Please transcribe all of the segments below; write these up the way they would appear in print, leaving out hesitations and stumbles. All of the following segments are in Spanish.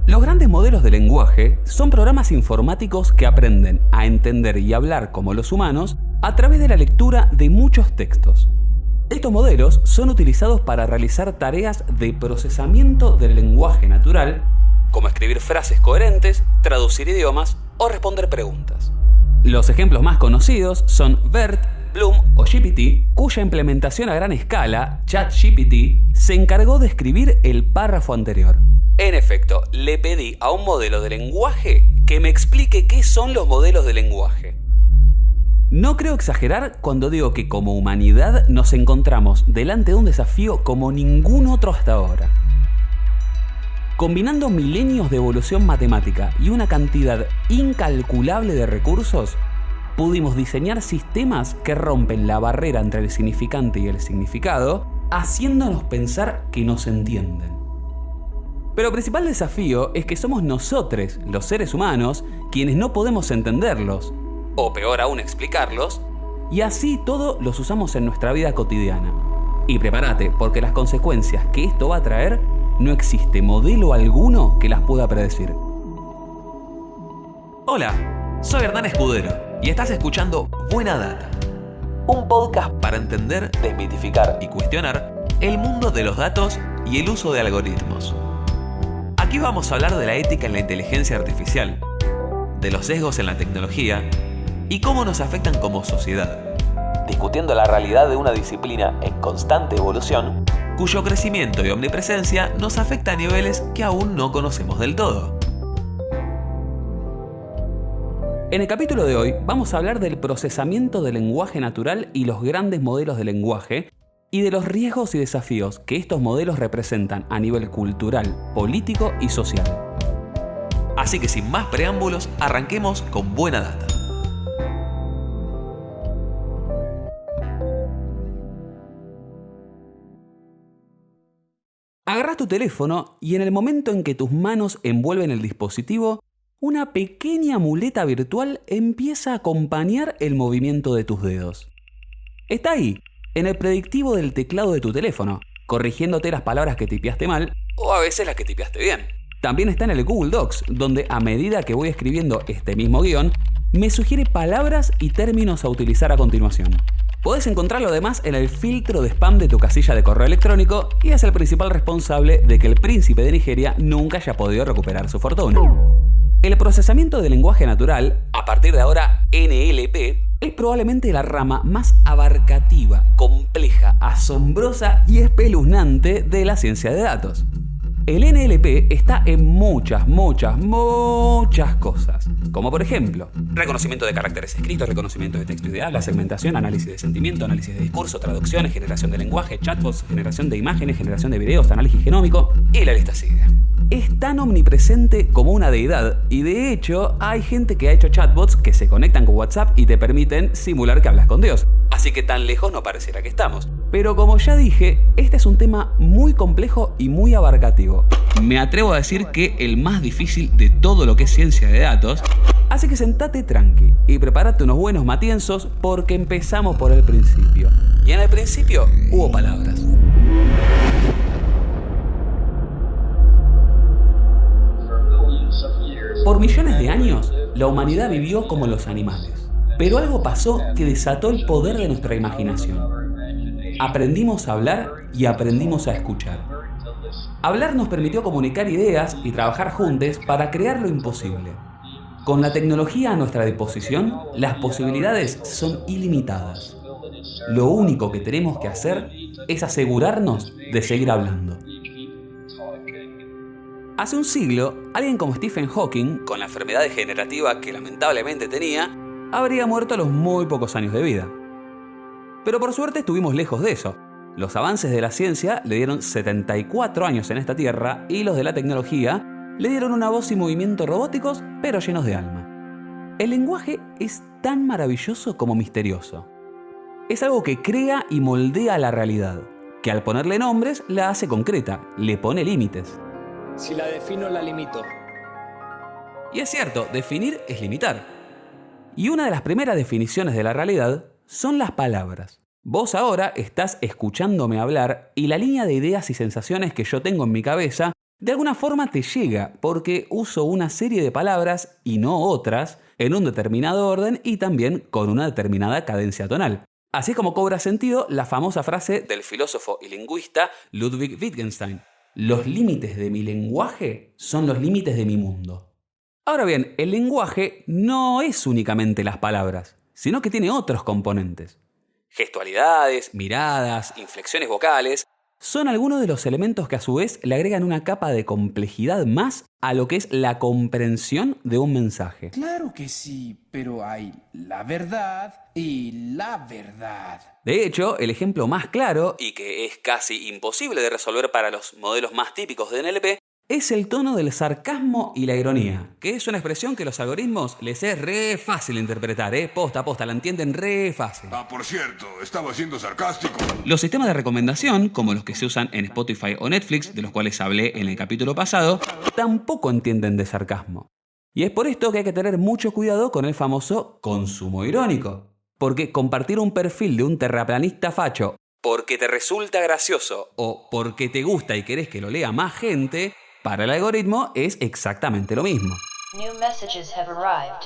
Los grandes modelos de lenguaje son programas informáticos que aprenden a entender y hablar como los humanos a través de la lectura de muchos textos. Estos modelos son utilizados para realizar tareas de procesamiento del lenguaje natural, como escribir frases coherentes, traducir idiomas o responder preguntas. Los ejemplos más conocidos son BERT, Bloom o GPT, cuya implementación a gran escala, ChatGPT, se encargó de escribir el párrafo anterior. En efecto, le pedí a un modelo de lenguaje que me explique qué son los modelos de lenguaje. No creo exagerar cuando digo que como humanidad nos encontramos delante de un desafío como ningún otro hasta ahora. Combinando milenios de evolución matemática y una cantidad incalculable de recursos, pudimos diseñar sistemas que rompen la barrera entre el significante y el significado, haciéndonos pensar que nos entienden. Pero el principal desafío es que somos nosotros, los seres humanos, quienes no podemos entenderlos, o peor aún explicarlos, y así todo los usamos en nuestra vida cotidiana. Y prepárate, porque las consecuencias que esto va a traer, no existe modelo alguno que las pueda predecir. Hola, soy Hernán Escudero y estás escuchando Buena Data, un podcast para entender, desmitificar y cuestionar el mundo de los datos y el uso de algoritmos. Aquí vamos a hablar de la ética en la inteligencia artificial, de los sesgos en la tecnología y cómo nos afectan como sociedad, discutiendo la realidad de una disciplina en constante evolución, cuyo crecimiento y omnipresencia nos afecta a niveles que aún no conocemos del todo. En el capítulo de hoy vamos a hablar del procesamiento del lenguaje natural y los grandes modelos de lenguaje, y de los riesgos y desafíos que estos modelos representan a nivel cultural, político y social. Así que sin más preámbulos, arranquemos con Buena Data. Agarrás tu teléfono y en el momento en que tus manos envuelven el dispositivo, una pequeña muleta virtual empieza a acompañar el movimiento de tus dedos. Está ahí, en el predictivo del teclado de tu teléfono, corrigiéndote las palabras que tipeaste mal o a veces las que tipeaste bien. También está en el Google Docs, donde a medida que voy escribiendo este mismo guión, me sugiere palabras y términos a utilizar a continuación. Podés encontrarlo además en el filtro de spam de tu casilla de correo electrónico y es el principal responsable de que el príncipe de Nigeria nunca haya podido recuperar su fortuna. El procesamiento del lenguaje natural, a partir de ahora NLP, es probablemente la rama más abarcativa, compleja, asombrosa y espeluznante de la ciencia de datos. El NLP está en muchas cosas, como por ejemplo, reconocimiento de caracteres escritos, reconocimiento de texto y de habla, segmentación, análisis de sentimiento, análisis de discurso, traducciones, generación de lenguaje, chatbots, generación de imágenes, generación de videos, análisis genómico, y la lista sigue. Es tan omnipresente como una deidad, y de hecho hay gente que ha hecho chatbots que se conectan con WhatsApp y te permiten simular que hablas con Dios, así que tan lejos no pareciera que estamos. Pero como ya dije, este es un tema muy complejo y muy abarcativo. Me atrevo a decir que el más difícil de todo lo que es ciencia de datos, así que sentate tranqui y prepárate unos buenos matienzos porque empezamos por el principio. Y en el principio hubo palabras. Por millones de años, la humanidad vivió como los animales. Pero algo pasó que desató el poder de nuestra imaginación. Aprendimos a hablar y aprendimos a escuchar. Hablar nos permitió comunicar ideas y trabajar juntos para crear lo imposible. Con la tecnología a nuestra disposición, las posibilidades son ilimitadas. Lo único que tenemos que hacer es asegurarnos de seguir hablando. Hace un siglo, alguien como Stephen Hawking, con la enfermedad degenerativa que lamentablemente tenía, habría muerto a los muy pocos años de vida. Pero por suerte estuvimos lejos de eso. Los avances de la ciencia le dieron 74 años en esta tierra y los de la tecnología le dieron una voz y movimiento robóticos, pero llenos de alma. El lenguaje es tan maravilloso como misterioso. Es algo que crea y moldea la realidad, que al ponerle nombres la hace concreta, le pone límites. Si la defino, la limito. Y es cierto, definir es limitar. Y una de las primeras definiciones de la realidad son las palabras. Vos ahora estás escuchándome hablar y la línea de ideas y sensaciones que yo tengo en mi cabeza de alguna forma te llega porque uso una serie de palabras y no otras en un determinado orden y también con una determinada cadencia tonal. Así es como cobra sentido la famosa frase del filósofo y lingüista Ludwig Wittgenstein: los límites de mi lenguaje son los límites de mi mundo. Ahora bien, el lenguaje no es únicamente las palabras, sino que tiene otros componentes. Gestualidades, miradas, inflexiones vocales son algunos de los elementos que a su vez le agregan una capa de complejidad más a lo que es la comprensión de un mensaje. Claro que sí, pero hay la verdad y la verdad. De hecho, el ejemplo más claro, y que es casi imposible de resolver para los modelos más típicos de NLP, es el tono del sarcasmo y la ironía, que es una expresión que los algoritmos les es re fácil interpretar, posta a posta, la entienden re fácil. Por cierto, estaba siendo sarcástico. Los sistemas de recomendación, como los que se usan en Spotify o Netflix, de los cuales hablé en el capítulo pasado, tampoco entienden de sarcasmo. Y es por esto que hay que tener mucho cuidado con el famoso consumo irónico. Porque compartir un perfil de un terraplanista facho porque te resulta gracioso o porque te gusta y querés que lo lea más gente, para el algoritmo es exactamente lo mismo. New messages have arrived.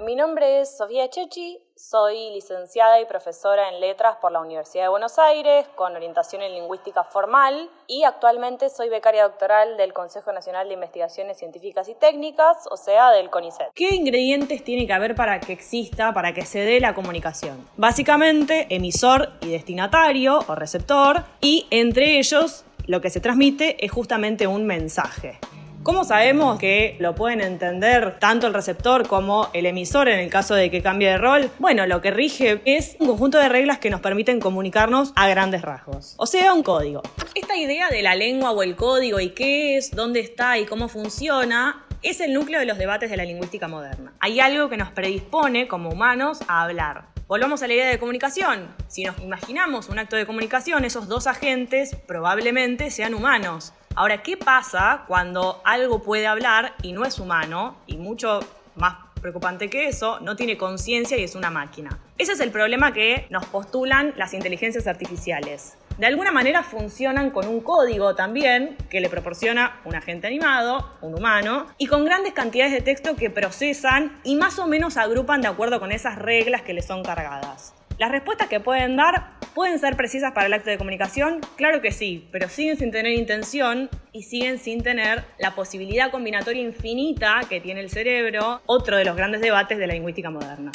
Mi nombre es Sofía Chechi, soy licenciada y profesora en Letras por la Universidad de Buenos Aires, con orientación en Lingüística Formal, y actualmente soy becaria doctoral del Consejo Nacional de Investigaciones Científicas y Técnicas, o sea, del CONICET. ¿Qué ingredientes tiene que haber para que exista, para que se dé la comunicación? Básicamente, emisor y destinatario o receptor, y entre ellos lo que se transmite es justamente un mensaje. ¿Cómo sabemos que lo pueden entender tanto el receptor como el emisor en el caso de que cambie de rol? Bueno, lo que rige es un conjunto de reglas que nos permiten comunicarnos a grandes rasgos. O sea, un código. Esta idea de la lengua o el código y qué es, dónde está y cómo funciona es el núcleo de los debates de la lingüística moderna. Hay algo que nos predispone como humanos a hablar. Volvamos a la idea de comunicación. Si nos imaginamos un acto de comunicación, esos dos agentes probablemente sean humanos. Ahora, ¿qué pasa cuando algo puede hablar y no es humano? Y mucho más preocupante que eso, no tiene conciencia y es una máquina. Ese es el problema que nos postulan las inteligencias artificiales. De alguna manera funcionan con un código también que le proporciona un agente animado, un humano, y con grandes cantidades de texto que procesan y más o menos agrupan de acuerdo con esas reglas que les son cargadas. ¿Las respuestas que pueden dar pueden ser precisas para el acto de comunicación? Claro que sí, pero siguen sin tener intención y siguen sin tener la posibilidad combinatoria infinita que tiene el cerebro, otro de los grandes debates de la lingüística moderna.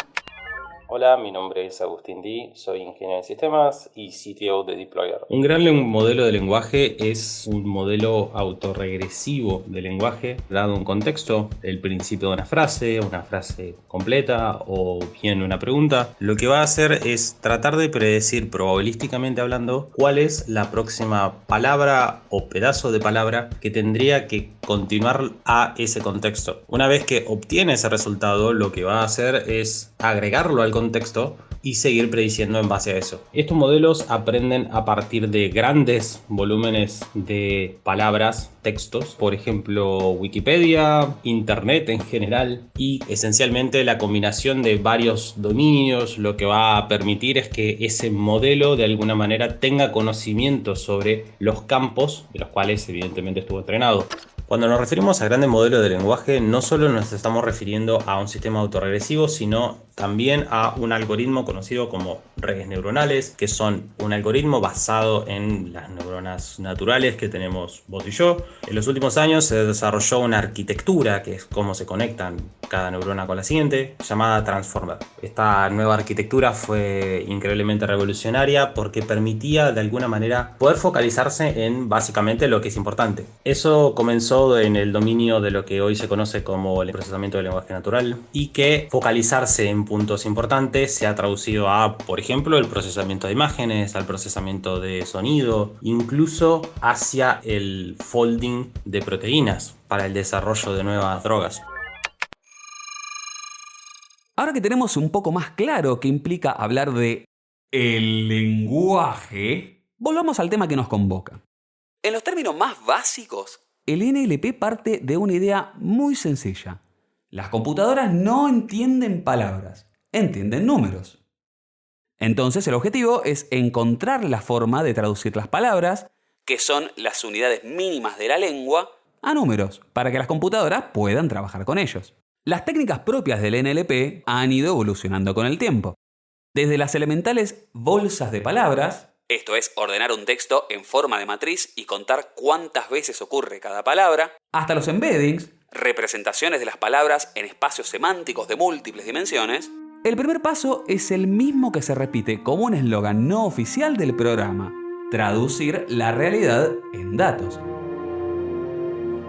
Hola, mi nombre es Agustín Di, soy ingeniero de sistemas y CTO de Deployer. Un gran modelo de lenguaje es un modelo autorregresivo de lenguaje, dado un contexto, el principio de una frase completa o bien una pregunta. Lo que va a hacer es tratar de predecir probabilísticamente hablando cuál es la próxima palabra o pedazo de palabra que tendría que continuar a ese contexto. Una vez que obtiene ese resultado, lo que va a hacer es agregarlo al contexto y seguir prediciendo en base a eso. Estos modelos aprenden a partir de grandes volúmenes de palabras, textos, por ejemplo Wikipedia, Internet en general, y esencialmente la combinación de varios dominios lo que va a permitir es que ese modelo de alguna manera tenga conocimiento sobre los campos de los cuales evidentemente estuvo entrenado. Cuando nos referimos a grandes modelos de lenguaje, no solo nos estamos refiriendo a un sistema autorregresivo, sino también a un algoritmo conocido como redes neuronales, que son un algoritmo basado en las neuronas naturales que tenemos vos y yo. En los últimos años se desarrolló una arquitectura, que es cómo se conectan cada neurona con la siguiente, llamada Transformer. Esta nueva arquitectura fue increíblemente revolucionaria porque permitía de alguna manera poder focalizarse en básicamente lo que es importante. Eso comenzó en el dominio de lo que hoy se conoce como el procesamiento del lenguaje natural, y que focalizarse en puntos importantes se ha traducido a, por ejemplo, el procesamiento de imágenes, al procesamiento de sonido, incluso hacia el folding de proteínas para el desarrollo de nuevas drogas. Ahora que tenemos un poco más claro qué implica hablar de el lenguaje, volvamos al tema que nos convoca. En los términos más básicos, el NLP parte de una idea muy sencilla. Las computadoras no entienden palabras, entienden números. Entonces el objetivo es encontrar la forma de traducir las palabras que son las unidades mínimas de la lengua, a números, para que las computadoras puedan trabajar con ellos. Las técnicas propias del NLP han ido evolucionando con el tiempo. Desde las elementales bolsas de palabras, esto es ordenar un texto en forma de matriz y contar cuántas veces ocurre cada palabra, hasta los embeddings, representaciones de las palabras en espacios semánticos de múltiples dimensiones, el primer paso es el mismo que se repite como un eslogan no oficial del programa: traducir la realidad en datos.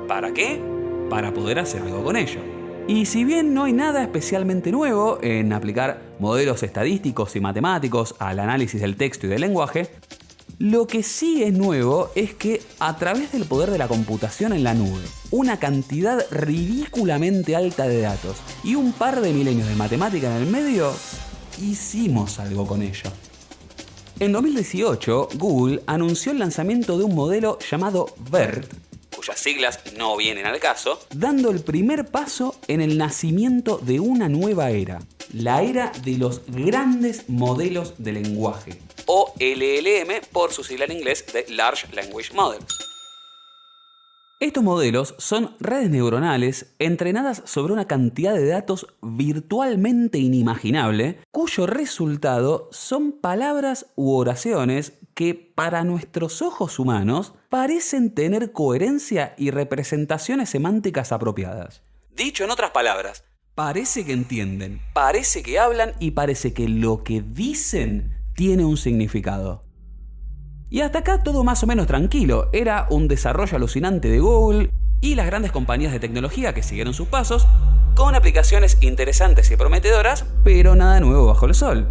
¿Para qué? Para poder hacer algo con ello. Y si bien no hay nada especialmente nuevo en aplicar modelos estadísticos y matemáticos al análisis del texto y del lenguaje, lo que sí es nuevo es que a través del poder de la computación en la nube, una cantidad ridículamente alta de datos y un par de milenios de matemática en el medio, hicimos algo con ello. En 2018, Google anunció el lanzamiento de un modelo llamado BERT, cuyas siglas no vienen al caso, dando el primer paso en el nacimiento de una nueva era, la era de los grandes modelos de lenguaje, o LLM por su sigla en inglés de Large Language Models. Estos modelos son redes neuronales entrenadas sobre una cantidad de datos virtualmente inimaginable, cuyo resultado son palabras u oraciones que para nuestros ojos humanos parecen tener coherencia y representaciones semánticas apropiadas. Dicho en otras palabras, parece que entienden, parece que hablan y parece que lo que dicen tiene un significado. Y hasta acá todo más o menos tranquilo, era un desarrollo alucinante de Google y las grandes compañías de tecnología que siguieron sus pasos, con aplicaciones interesantes y prometedoras, pero nada nuevo bajo el sol.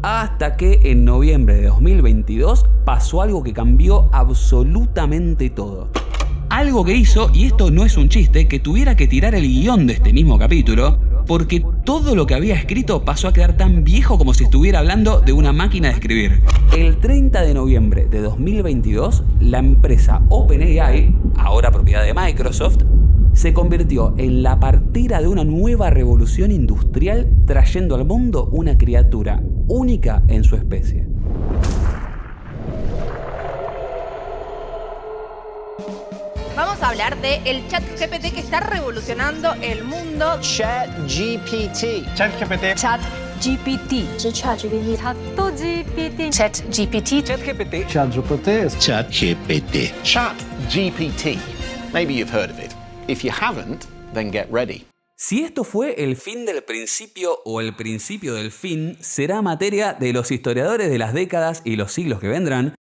Hasta que en noviembre de 2022 pasó algo que cambió absolutamente todo. Algo que hizo, y esto no es un chiste, que tuviera que tirar el guión de este mismo capítulo, porque todo lo que había escrito pasó a quedar tan viejo como si estuviera hablando de una máquina de escribir. El 30 de noviembre de 2022, la empresa OpenAI, ahora propiedad de Microsoft, se convirtió en la partera de una nueva revolución industrial, trayendo al mundo una criatura única en su especie. Vamos a hablar del ChatGPT que está revolucionando el mundo. ChatGPT. ChatGPT. ChatGPT. ChatGPT. ChatGPT. ChatGPT. ChatGPT. ChatGPT. Maybe you've heard of it. If you haven't, then get ready. Si esto fue el fin del principio o el principio del fin, será materia de los historiadores de las décadas y los siglos que vendrán,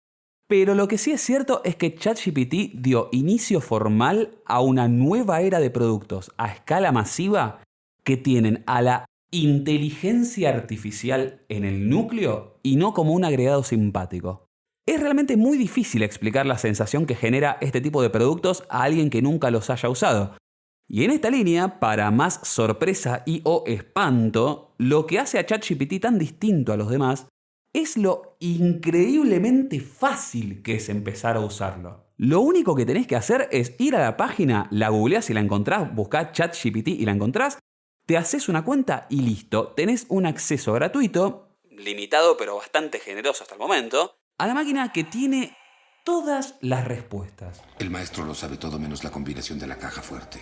pero lo que sí es cierto es que ChatGPT dio inicio formal a una nueva era de productos a escala masiva que tienen a la inteligencia artificial en el núcleo y no como un agregado simpático. Es realmente muy difícil explicar la sensación que genera este tipo de productos a alguien que nunca los haya usado. Y en esta línea, para más sorpresa y o espanto, lo que hace a ChatGPT tan distinto a los demás es lo increíblemente fácil que es empezar a usarlo. Lo único que tenés que hacer es ir a la página, la googleás y la encontrás, buscás ChatGPT y la encontrás, te haces una cuenta y listo, tenés un acceso gratuito, limitado pero bastante generoso hasta el momento, a la máquina que tiene todas las respuestas. El maestro lo sabe todo menos la combinación de la caja fuerte.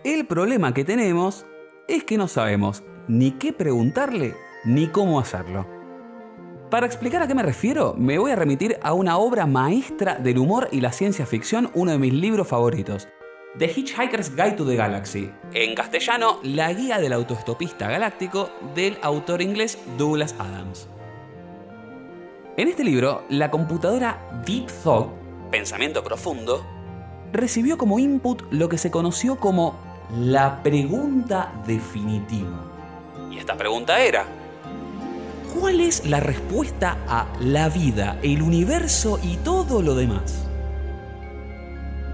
El problema que tenemos es que no sabemos ni qué preguntarle ni cómo hacerlo. Para explicar a qué me refiero, me voy a remitir a una obra maestra del humor y la ciencia ficción, uno de mis libros favoritos, The Hitchhiker's Guide to the Galaxy, en castellano, La guía del autoestopista galáctico, del autor inglés Douglas Adams. En este libro, la computadora Deep Thought, pensamiento profundo, recibió como input lo que se conoció como la pregunta definitiva. Y esta pregunta era: ¿cuál es la respuesta a la vida, el universo y todo lo demás?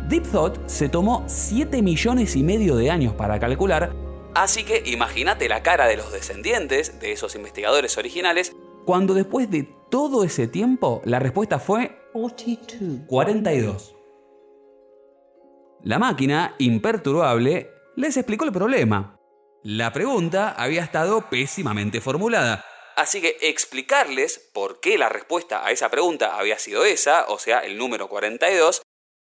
Deep Thought se tomó 7,5 millones de años para calcular, así que imagínate la cara de los descendientes de esos investigadores originales cuando después de todo ese tiempo la respuesta fue 42. La máquina, imperturbable, les explicó el problema. La pregunta había estado pésimamente formulada, así que explicarles por qué la respuesta a esa pregunta había sido esa, o sea, el número 42,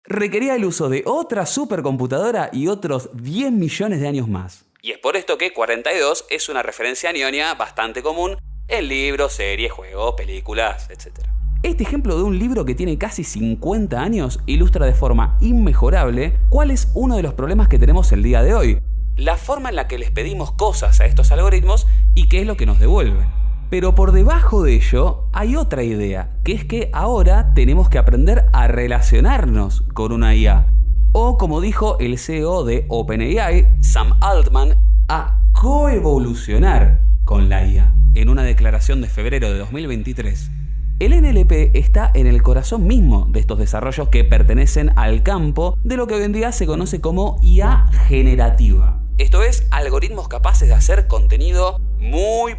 requería el uso de otra supercomputadora y otros 10 millones de años más. Y es por esto que 42 es una referencia ñoña bastante común en libros, series, juegos, películas, etc. Este ejemplo de un libro que tiene casi 50 años ilustra de forma inmejorable cuál es uno de los problemas que tenemos el día de hoy. La forma en la que les pedimos cosas a estos algoritmos y qué es lo que nos devuelven. Pero por debajo de ello hay otra idea, que es que ahora tenemos que aprender a relacionarnos con una IA. O como dijo el CEO de OpenAI, Sam Altman, a coevolucionar con la IA, en una declaración de febrero de 2023. El NLP está en el corazón mismo de estos desarrollos que pertenecen al campo de lo que hoy en día se conoce como IA generativa. Esto es, algoritmos capaces de hacer contenido muy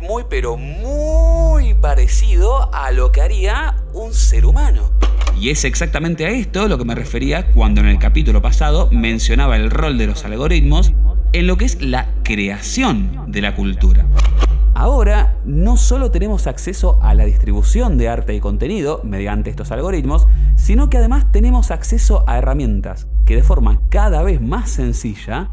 parecido a lo que haría un ser humano. Y es exactamente a esto lo que me refería cuando en el capítulo pasado mencionaba el rol de los algoritmos en lo que es la creación de la cultura. Ahora no solo tenemos acceso a la distribución de arte y contenido mediante estos algoritmos, sino que además tenemos acceso a herramientas que de forma cada vez más sencilla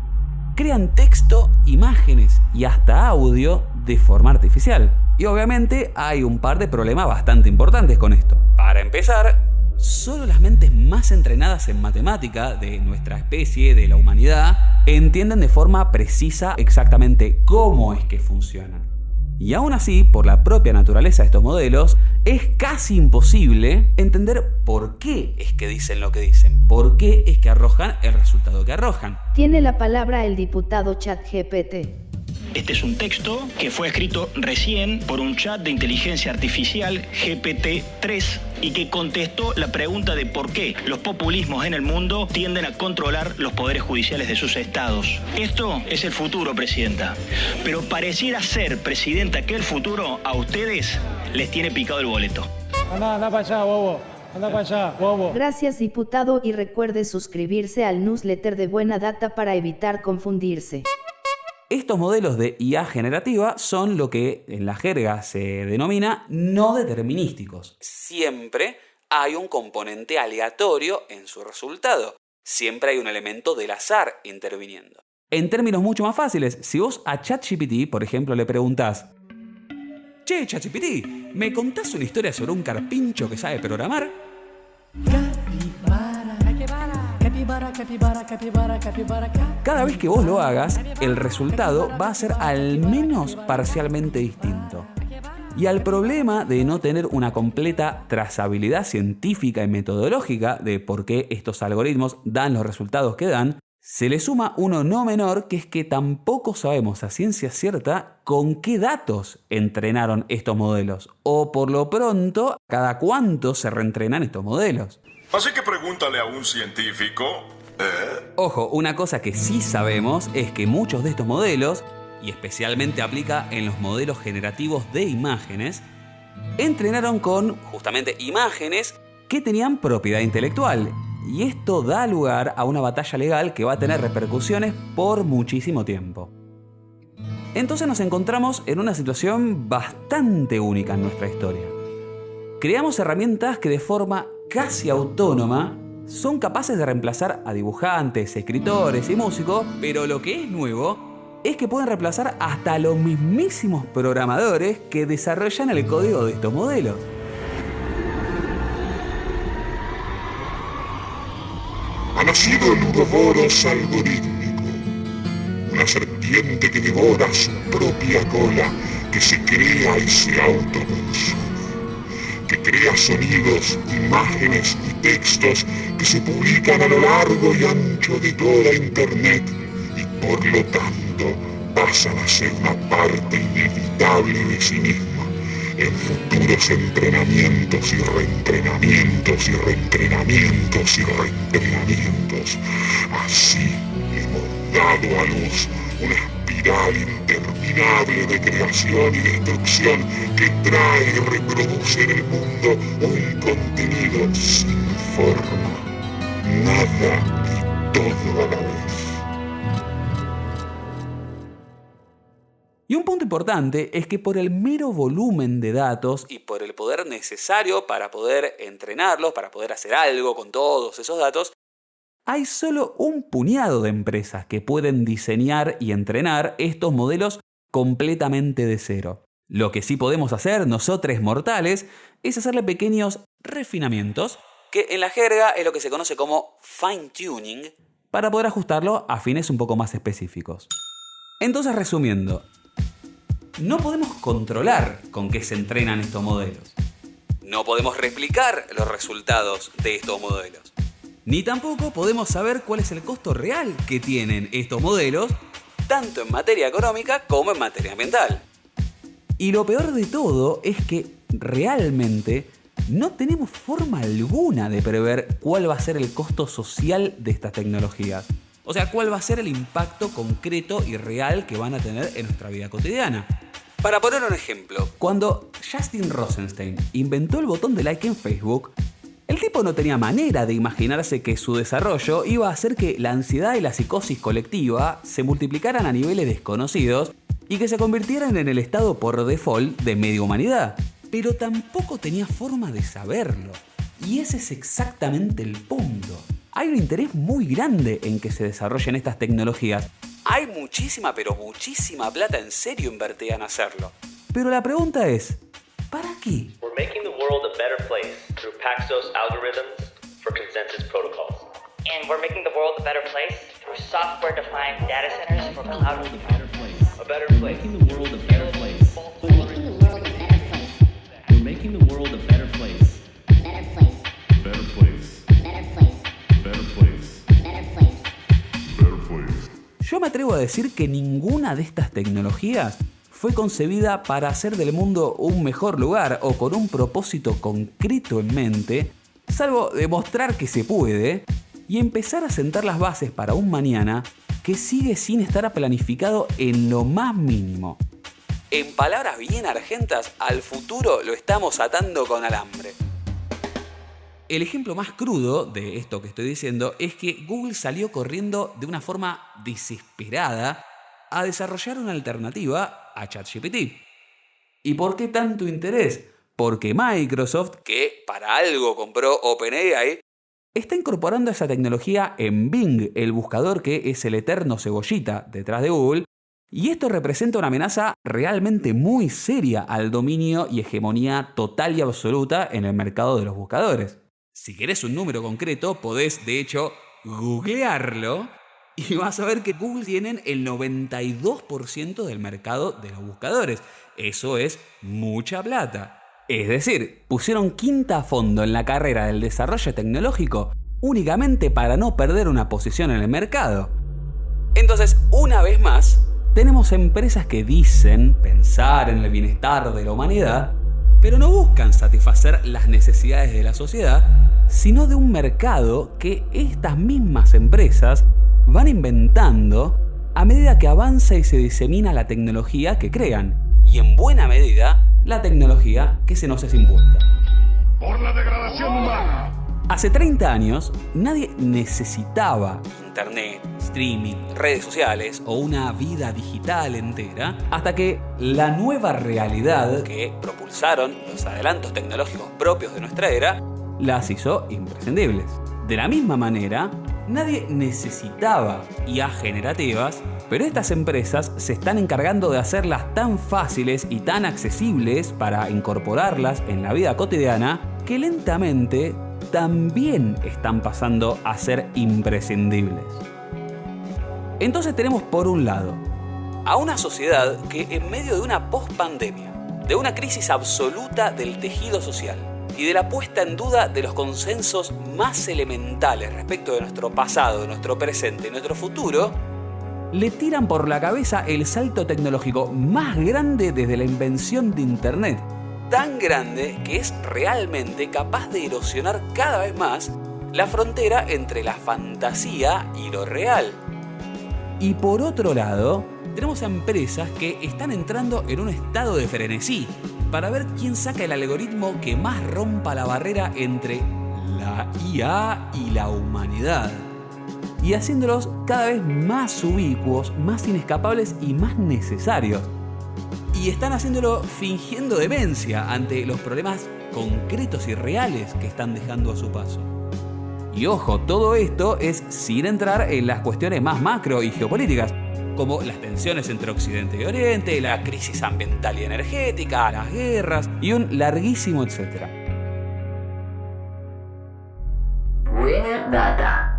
crean texto, imágenes y hasta audio de forma artificial. Y obviamente hay un par de problemas bastante importantes con esto. Para empezar, solo las mentes más entrenadas en matemática de nuestra especie, de la humanidad, entienden de forma precisa exactamente cómo es que funcionan. Y aún así, por la propia naturaleza de estos modelos, es casi imposible entender por qué es que dicen lo que dicen, por qué es que arrojan el resultado que arrojan. Tiene la palabra el diputado ChatGPT. Este es un texto que fue escrito recién por un chat de inteligencia artificial GPT-3 y que contestó la pregunta de por qué los populismos en el mundo tienden a controlar los poderes judiciales de sus estados. Esto es el futuro, presidenta. Pero pareciera ser, presidenta, que el futuro a ustedes les tiene picado el boleto. Anda para allá, bobo. Anda para allá, bobo. Gracias, diputado, y recuerde suscribirse al newsletter de Buena Data para evitar confundirse. Estos modelos de IA generativa son lo que en la jerga se denomina no determinísticos. Siempre hay un componente aleatorio en su resultado. Siempre hay un elemento del azar interviniendo. En términos mucho más fáciles, si vos a ChatGPT, por ejemplo, le preguntás: "Che, ChatGPT, ¿me contás una historia sobre un carpincho que sabe programar?" Cada vez que vos lo hagas, el resultado va a ser al menos parcialmente distinto. Y al problema de no tener una completa trazabilidad científica y metodológica de por qué estos algoritmos dan los resultados que dan, se le suma uno no menor, que es que tampoco sabemos a ciencia cierta con qué datos entrenaron estos modelos, o por lo pronto, cada cuánto se reentrenan estos modelos. Así que pregúntale a un científico. Ojo, una cosa que sí sabemos es que muchos de estos modelos, y especialmente aplica en los modelos generativos de imágenes, entrenaron con justamente imágenes que tenían propiedad intelectual. Y esto da lugar a una batalla legal que va a tener repercusiones por muchísimo tiempo. Entonces nos encontramos en una situación bastante única en nuestra historia. Creamos herramientas que de forma casi autónoma son capaces de reemplazar a dibujantes, escritores y músicos, pero lo que es nuevo es que pueden reemplazar hasta a los mismísimos programadores que desarrollan el código de estos modelos. Ha nacido el uroboros algorítmico, una serpiente que devora su propia cola, que se crea y se autoconsume, que crea sonidos, imágenes y textos que se publican a lo largo y ancho de toda Internet y por lo tanto pasan a ser una parte inevitable de sí misma en futuros entrenamientos y reentrenamientos y reentrenamientos y reentrenamientos. Así hemos dado a luz una espiral interminable de creación y destrucción que trae y reproduce en el mundo un contenido sin forma, nada y todo a la vez. Y un punto importante es que por el mero volumen de datos y por el poder necesario para poder entrenarlos, para poder hacer algo con todos esos datos, hay solo un puñado de empresas que pueden diseñar y entrenar estos modelos completamente de cero. Lo que sí podemos hacer nosotros mortales es hacerle pequeños refinamientos, que en la jerga es lo que se conoce como fine-tuning, para poder ajustarlo a fines un poco más específicos. Entonces, resumiendo, no podemos controlar con qué se entrenan estos modelos. No podemos replicar los resultados de estos modelos. Ni tampoco podemos saber cuál es el costo real que tienen estos modelos, tanto en materia económica como en materia ambiental. Y lo peor de todo es que realmente no tenemos forma alguna de prever cuál va a ser el costo social de estas tecnologías. O sea, cuál va a ser el impacto concreto y real que van a tener en nuestra vida cotidiana. Para poner un ejemplo, cuando Justin Rosenstein inventó el botón de like en Facebook, el tipo no tenía manera de imaginarse que su desarrollo iba a hacer que la ansiedad y la psicosis colectiva se multiplicaran a niveles desconocidos y que se convirtieran en el estado por default de media humanidad. Pero tampoco tenía forma de saberlo. Y ese es exactamente el punto. Hay un interés muy grande en que se desarrollen estas tecnologías. Hay muchísima, pero muchísima plata en serio invertida en hacerlo. Pero la pregunta es, ¿para qué? We're making the world a better place through Paxos algorithms for consensus protocols. And we're making the world a better place through software-defined data centers for cloud computing. A better place. We're making the world a better place. We're making the world a better place. Better place. Better place. Better place. Better place. Better place. Better place. Yo me atrevo a decir que ninguna de estas tecnologías fue concebida para hacer del mundo un mejor lugar o con un propósito concreto en mente, salvo demostrar que se puede y empezar a sentar las bases para un mañana que sigue sin estar planificado en lo más mínimo. En palabras bien argentas, al futuro lo estamos atando con alambre. El ejemplo más crudo de esto que estoy diciendo es que Google salió corriendo de una forma desesperada a desarrollar una alternativa a ChatGPT. ¿Y por qué tanto interés? Porque Microsoft, que para algo compró OpenAI, está incorporando esa tecnología en Bing, el buscador que es el eterno cebollita detrás de Google, y esto representa una amenaza realmente muy seria al dominio y hegemonía total y absoluta en el mercado de los buscadores. Si querés un número concreto, podés de hecho googlearlo y vas a ver que Google tienen el 92% del mercado de los buscadores. Eso es mucha plata. Es decir, pusieron quinta a fondo en la carrera del desarrollo tecnológico únicamente para no perder una posición en el mercado. Entonces, una vez más, tenemos empresas que dicen pensar en el bienestar de la humanidad, pero no buscan satisfacer las necesidades de la sociedad, sino de un mercado que estas mismas empresas van inventando a medida que avanza y se disemina la tecnología que crean, y en buena medida la tecnología que se nos es impuesta. Por la degradación humana. Hace 30 años, nadie necesitaba internet, streaming, redes sociales o una vida digital entera, hasta que la nueva realidad que propulsaron los adelantos tecnológicos propios de nuestra era las hizo imprescindibles. De la misma manera, nadie necesitaba IA generativas, pero estas empresas se están encargando de hacerlas tan fáciles y tan accesibles para incorporarlas en la vida cotidiana que lentamente también están pasando a ser imprescindibles. Entonces tenemos por un lado a una sociedad que en medio de una post-pandemia, de una crisis absoluta del tejido social y de la puesta en duda de los consensos más elementales respecto de nuestro pasado, de nuestro presente y nuestro futuro, le tiran por la cabeza el salto tecnológico más grande desde la invención de Internet, tan grande que es realmente capaz de erosionar cada vez más la frontera entre la fantasía y lo real. Y por otro lado, tenemos a empresas que están entrando en un estado de frenesí para ver quién saca el algoritmo que más rompa la barrera entre la IA y la humanidad, y haciéndolos cada vez más ubicuos, más inescapables y más necesarios. Y están haciéndolo fingiendo demencia ante los problemas concretos y reales que están dejando a su paso. Y ojo, todo esto es sin entrar en las cuestiones más macro y geopolíticas, como las tensiones entre Occidente y Oriente, la crisis ambiental y energética, las guerras y un larguísimo etcétera. Buena data.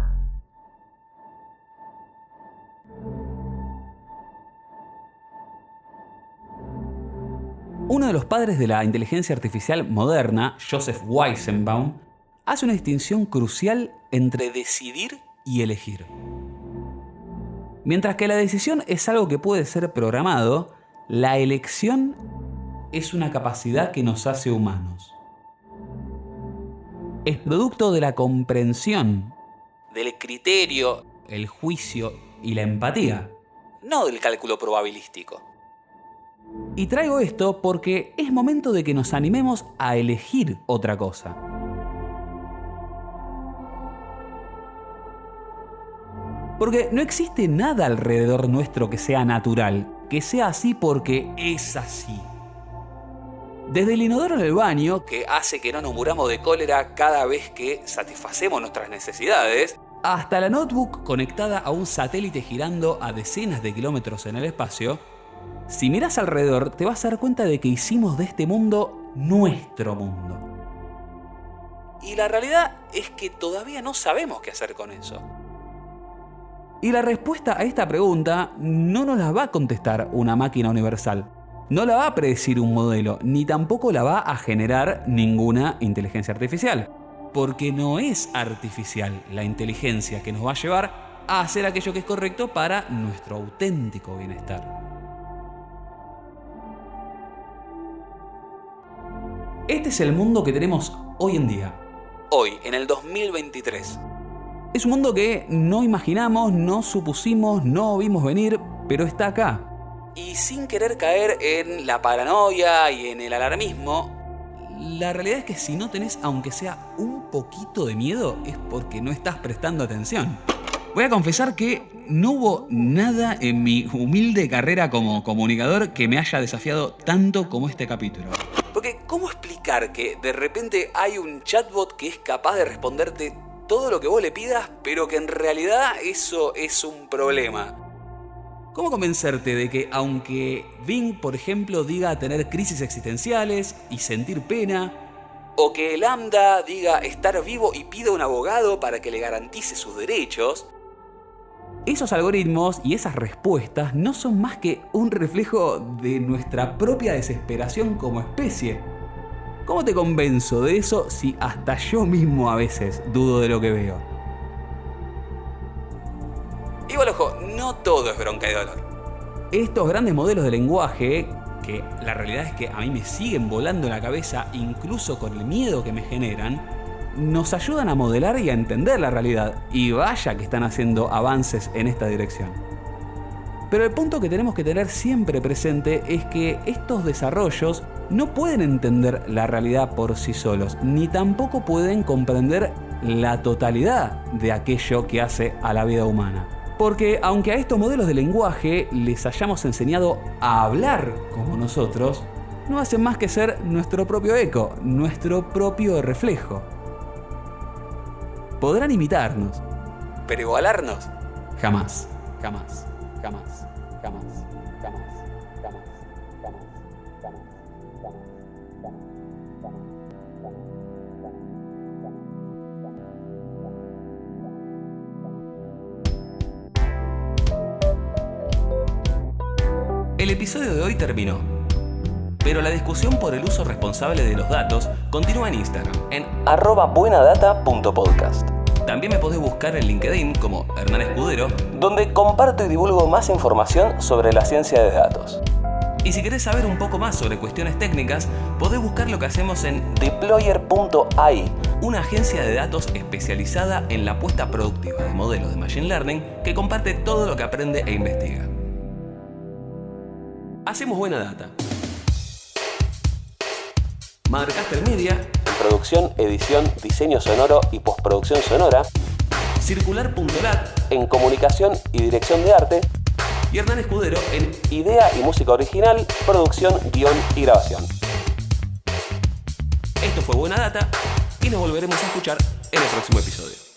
Uno de los padres de la inteligencia artificial moderna, Joseph Weizenbaum, hace una distinción crucial entre decidir y elegir. Mientras que la decisión es algo que puede ser programado, la elección es una capacidad que nos hace humanos. Es producto de la comprensión, del criterio, el juicio y la empatía, no del cálculo probabilístico. Y traigo esto porque es momento de que nos animemos a elegir otra cosa. Porque no existe nada alrededor nuestro que sea natural, que sea así porque es así. Desde el inodoro en el baño, que hace que no nos muramos de cólera cada vez que satisfacemos nuestras necesidades, hasta la notebook conectada a un satélite girando a decenas de kilómetros en el espacio, si miras alrededor te vas a dar cuenta de que hicimos de este mundo nuestro mundo. Y la realidad es que todavía no sabemos qué hacer con eso. Y la respuesta a esta pregunta no nos la va a contestar una máquina universal. No la va a predecir un modelo, ni tampoco la va a generar ninguna inteligencia artificial. Porque no es artificial la inteligencia que nos va a llevar a hacer aquello que es correcto para nuestro auténtico bienestar. Este es el mundo que tenemos hoy en día. Hoy, en el 2023. Es un mundo que no imaginamos, no supusimos, no vimos venir, pero está acá. Y sin querer caer en la paranoia y en el alarmismo, la realidad es que si no tenés aunque sea un poquito de miedo es porque no estás prestando atención. Voy a confesar que no hubo nada en mi humilde carrera como comunicador que me haya desafiado tanto como este capítulo. Porque ¿cómo explicar que de repente hay un chatbot que es capaz de responderte todo lo que vos le pidas, pero que en realidad eso es un problema? ¿Cómo convencerte de que aunque Bing, por ejemplo, diga tener crisis existenciales y sentir pena, o que Lambda diga estar vivo y pida un abogado para que le garantice sus derechos, esos algoritmos y esas respuestas no son más que un reflejo de nuestra propia desesperación como especie? ¿Cómo te convenzo de eso si hasta yo mismo a veces dudo de lo que veo? Igual ojo, no todo es bronca y dolor. Estos grandes modelos de lenguaje, que la realidad es que a mí me siguen volando la cabeza incluso con el miedo que me generan, nos ayudan a modelar y a entender la realidad, y vaya que están haciendo avances en esta dirección. Pero el punto que tenemos que tener siempre presente es que estos desarrollos no pueden entender la realidad por sí solos, ni tampoco pueden comprender la totalidad de aquello que hace a la vida humana. Porque aunque a estos modelos de lenguaje les hayamos enseñado a hablar como nosotros, no hacen más que ser nuestro propio eco, nuestro propio reflejo. Podrán imitarnos, pero igualarnos, jamás, jamás, jamás, jamás, jamás, jamás, jamás, jamás, jamás, El episodio de hoy terminó, pero la discusión por el uso responsable de los datos continúa en Instagram, en @buenadata.podcast. También me podés buscar en LinkedIn como Hernán Escudero, donde comparto y divulgo más información sobre la ciencia de datos. Y si querés saber un poco más sobre cuestiones técnicas, podés buscar lo que hacemos en Deployer.ai, una agencia de datos especializada en la puesta productiva de modelos de Machine Learning que comparte todo lo que aprende e investiga. Hacemos buena data. Mothercaster Media, producción, edición, diseño sonoro y postproducción sonora. Circular.lat, en comunicación y dirección de arte. y Hernán Escudero en idea y música original, producción, guión y grabación. Esto fue Buena Data y nos volveremos a escuchar en el próximo episodio.